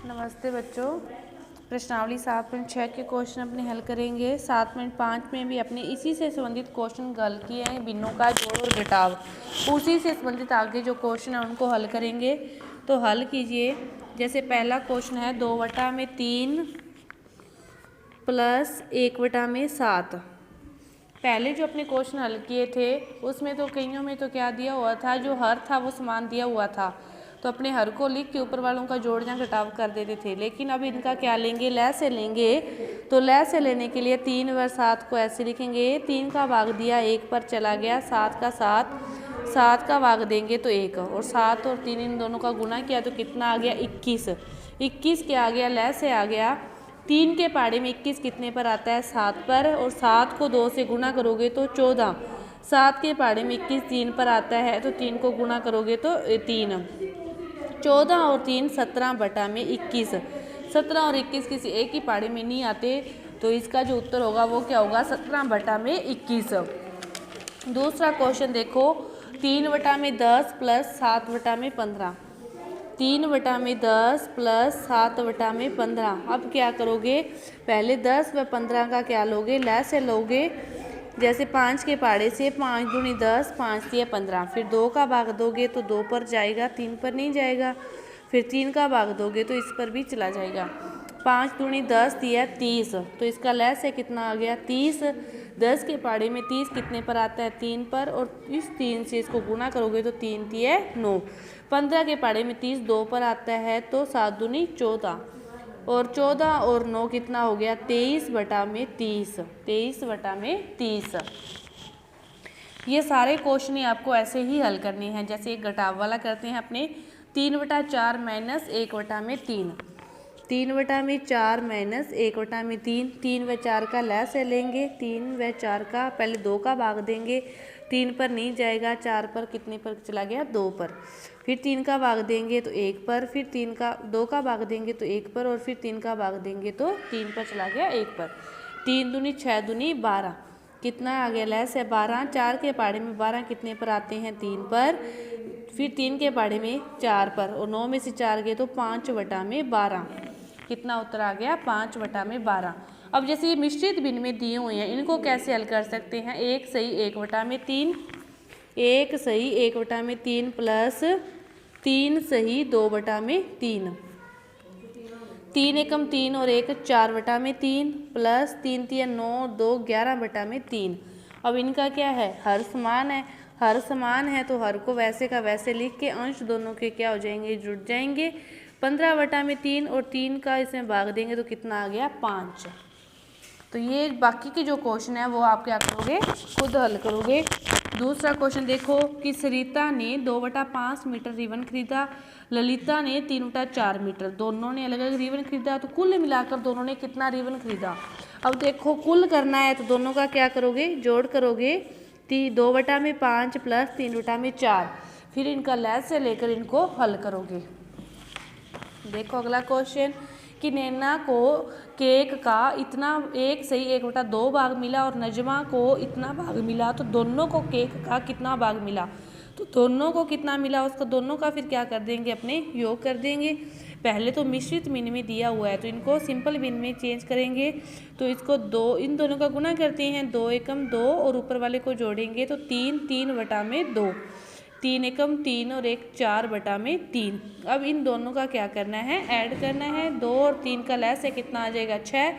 नमस्ते बच्चों। प्रश्नावली 7.6 के क्वेश्चन अपने हल करेंगे। 7.5 में भी अपने इसी से संबंधित क्वेश्चन हल किए हैं, भिन्नों का जोड़ और घटाव। उसी से संबंधित आगे जो क्वेश्चन है उनको हल करेंगे। तो हल कीजिए। जैसे पहला क्वेश्चन है 2/3 प्लस 1/7। पहले जो अपने क्वेश्चन हल किए थे उसमें तो कईयों में तो क्या दिया हुआ था, जो हर था वो समान दिया हुआ था, तो अपने हर को लिख के ऊपर वालों का जोड़ या घटाव कर देते थे। लेकिन अब इनका क्या लेंगे, लय से लेंगे। तो लय से लेने के लिए 3 व 7 को ऐसे लिखेंगे। 3 का भाग दिया 1 पर चला गया, 7 का 7, 7 का भाग देंगे तो 1, और 7 और 3 इन दोनों का गुना किया तो कितना आ गया 21। 21 क्या आ गया, लय से आ गया। 3 के पहाड़े में 21 कितने पर आता है, 7 पर, और 7 को 2 से गुना करोगे तो 14। 7 के पहाड़े में 21 3 पर आता है, तो 3 को गुना करोगे तो 3। 14 और 3 17/21। 17 और 21 किसी एक ही पहाड़े में नहीं आते, तो इसका जो उत्तर होगा वो क्या होगा, 17/21। दूसरा क्वेश्चन देखो, 3/10 प्लस 7/15। 3/10 प्लस 7/15। अब क्या करोगे, पहले 10 व 15 का क्या लोगे, लय से लोगे। जैसे 5 के पहाड़े से 5 दूनी 10, 5 दिया 15। फिर 2 का भाग दोगे तो 2 पर जाएगा, 3 पर नहीं जाएगा। फिर 3 का भाग दोगे तो इस पर भी चला जाएगा। 5 दूनी 10 दिया 30, तो इसका लय से कितना आ गया 30। 10 के पहाड़े में 30 कितने पर आता है, 3 पर, और इस 3 से इसको गुना करोगे तो 3 तिये 9। 15 के पहाड़े में 30 2 पर आता है, तो 7 दूनी 14, और 14 और 9 कितना हो गया 23/30। 23/30। ये सारे क्वेश्चन ही आपको ऐसे ही हल करने हैं। जैसे एक घटाव वाला करते हैं अपने, 3/4 माइनस 1/3। 3/4 माइनस 1/3। 3 व 4 का लय से लेंगे। 3 व 4 का पहले 2 का भाग देंगे, 3 पर नहीं जाएगा, 4 पर कितने पर चला गया 2 पर। फिर 3 का भाग देंगे तो 1 पर, फिर 2 का भाग देंगे तो 1 पर, और फिर 3 का भाग देंगे तो 3 पर चला गया 1 पर। 3 दूनी 6 दूनी 12, कितना आ गया लय से 12। 4 के पहाड़े में 12 कितने पर आते हैं, 3 पर। फिर 3 के पहाड़े में 4 पर, और 9 में से 4 गए तो 5/12। कितना उत्तर आ गया 5/12। अब जैसे ये मिश्रित भिन्न में दिए हुए हैं, इनको कैसे हल कर सकते हैं, 1 सही 1/3, 1 सही 1/3 प्लस 3 सही 2/3। 3 एकम 3 और 1 4/3 प्लस 3 तिया 9 2 11/3। अब इनका क्या है, हर समान है। हर समान है तो हर को वैसे का वैसे लिख के अंश दोनों के क्या हो जाएंगे, जुड़ जाएंगे। 15/3 और 3 का इसमें भाग देंगे तो कितना आ गया 5। तो ये बाकी के जो क्वेश्चन है वो आप क्या करोगे, खुद हल करोगे। दूसरा क्वेश्चन देखो कि सरिता ने 2/5 मीटर रिबन खरीदा, ललिता ने 3/4 मीटर। दोनों ने अलग अलग रिबन खरीदा, तो कुल मिलाकर दोनों ने कितना रिबन खरीदा। अब देखो कुल करना है तो दोनों का क्या करोगे, जोड़ करोगे। 2/5 प्लस 3/4। फिर इनका लय से लेकर इनको हल करोगे। देखो अगला क्वेश्चन कि नैना को केक का इतना 1 सही 1/2 भाग मिला, और नजमा को इतना भाग मिला, तो दोनों को केक का कितना भाग मिला। तो दोनों को कितना मिला उसका दोनों का फिर क्या कर देंगे, अपने योग कर देंगे। पहले तो मिश्रित भिन्न में दिया हुआ है तो इनको सिंपल भिन्न में चेंज करेंगे। तो इसको 2 इन दोनों का गुना करते हैं, 2 एकम 2, और ऊपर वाले को जोड़ेंगे तो 3 3/2। 3 एकम 3 और 1 4/3। अब इन दोनों का क्या करना है, ऐड करना है। 2 और 3 का लय से कितना आ जाएगा 6।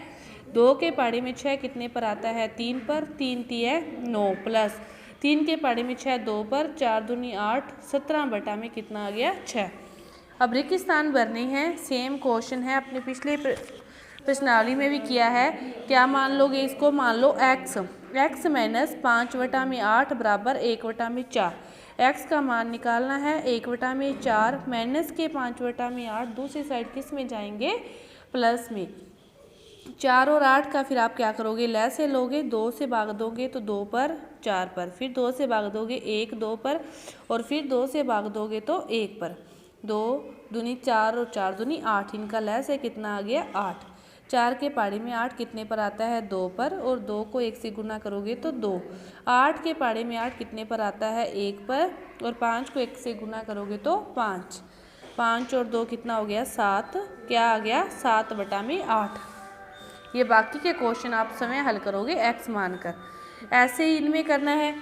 2 के पहाड़े में 6 कितने पर आता है, 3 पर। 3 तिया 9 प्लस 3 के पहाड़े में 6 2 पर, 4 दूनी 8, 17 में कितना आ गया 6। अब रिक्त स्थान भरने हैं। सेम क्वेश्चन है, अपने पिछले प्रश्नावली में भी किया है। क्या मान लोगे इसको, मान लो x माइनस 5/8 बराबर 1/4। x का मान निकालना है 1/4, माइनस के 5/8 दूसरी साइड किस में जाएंगे, प्लस में। 4 और 8 का फिर आप क्या करोगे, लय से लोगे। 2 से भाग दोगे तो 2 पर 4 पर, फिर 2 से भाग दोगे 1 2 पर, और फिर 2 से भाग दोगे तो 1 पर। 2 दूनी 4 और 4 दूनी 8, इनका लय से कितना आ गया 8। 4 के पहाड़े में 8 कितने पर आता है, 2 पर, और 2 को 1 से गुना करोगे तो 2। 8 के पहाड़े में 8 कितने पर आता है, 1 पर, और 5 को 1 से गुना करोगे तो 5। 5 और 2 कितना हो गया 7, क्या आ गया 7/8। ये बाकी के क्वेश्चन आप समय हल करोगे x मानकर। ऐसे ही इनमें करना है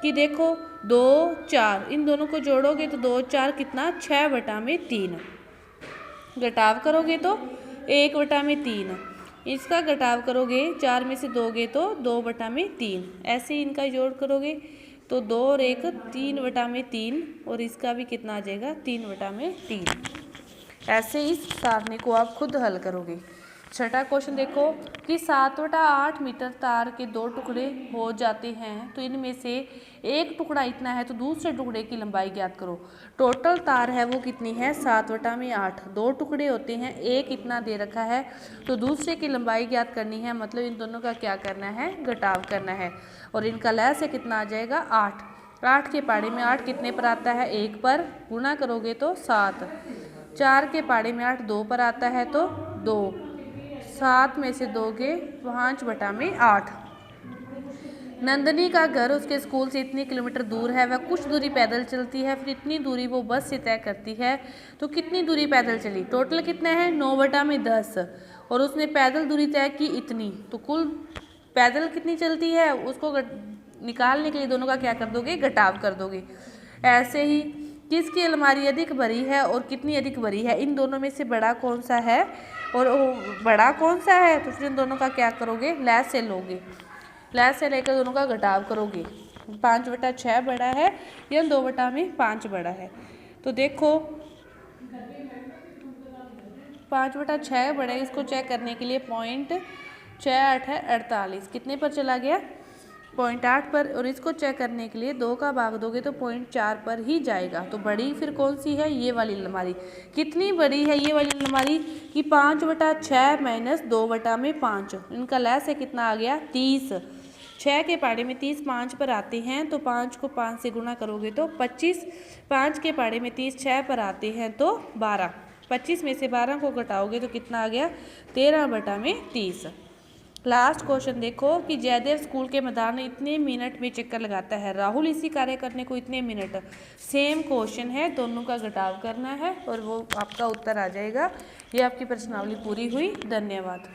कि देखो 2 4 इन दोनों को जोड़ोगे तो 2 4 कितना 6/3। घटाव करोगे तो 1/3। इसका घटाव करोगे 4 में से दोगे तो 2/3। ऐसे ही इनका जोड़ करोगे तो 2 और 1 3/3 और इसका भी कितना आ जाएगा 3/3। ऐसे इस सारणी को आप खुद हल करोगे। छठा क्वेश्चन देखो कि 7/8 मीटर तार के 2 टुकड़े हो जाते हैं तो इनमें से एक टुकड़ा इतना है तो दूसरे टुकड़े की लंबाई ज्ञात करो। टोटल तार है वो कितनी है 7/8, 2 टुकड़े होते हैं, एक इतना दे रखा है तो दूसरे की लंबाई ज्ञात करनी है, मतलब इन दोनों का क्या करना है घटाव करना है। और इनका लय से कितना आ जाएगा 8। 8 के पाड़े में 8 कितने पर आता है 1 पर, गुणा करोगे तो 7। 4 के पाड़े में 8 2 पर आता है तो 2, 7 में से दोगे 5/8। नंदनी का घर उसके स्कूल से इतने किलोमीटर दूर है, वह कुछ दूरी पैदल चलती है, फिर इतनी दूरी वो बस से तय करती है तो कितनी दूरी पैदल चली। टोटल कितना है 9/10 और उसने पैदल दूरी तय की इतनी, तो कुल पैदल कितनी चलती है उसको निकालने के लिए दोनों का क्या कर दोगे घटाव कर दोगे। ऐसे ही किसकी अलमारी अधिक भरी है और कितनी अधिक भरी है, इन दोनों में से बड़ा कौन सा है और बड़ा कौन सा है, तो फिर इन दोनों का क्या करोगे लय से लोगे, लय से लेकर दोनों का घटाव करोगे। 5/6 बड़ा है या 2/5 बड़ा है, तो देखो 5/6 बड़ा है, इसको चेक करने के लिए 0.68 है 48 कितने पर चला गया 0.8 पर, और इसको चेक करने के लिए 2 का भाग दोगे तो 0.4 पर ही जाएगा। तो बड़ी फिर कौन सी है ये वाली अलमारी। कितनी बड़ी है ये वाली अलमारी कि 5/6 माइनस 2/5, इनका लय से कितना आ गया 30। 6 के पाड़े में 30 5 पर आते हैं तो 5 को 5 से गुणा करोगे तो 25। 5 के पाड़े में 30 6 पर आते हैं तो 12। 25 में से 12 को घटाओगे तो कितना आ गया 13/30। लास्ट क्वेश्चन देखो कि जयदेव स्कूल के मैदान में इतने मिनट में चक्कर लगाता है, राहुल इसी कार्य करने को इतने मिनट। सेम क्वेश्चन है, दोनों का घटाव करना है और वो आपका उत्तर आ जाएगा। ये आपकी प्रश्नावली पूरी हुई। धन्यवाद।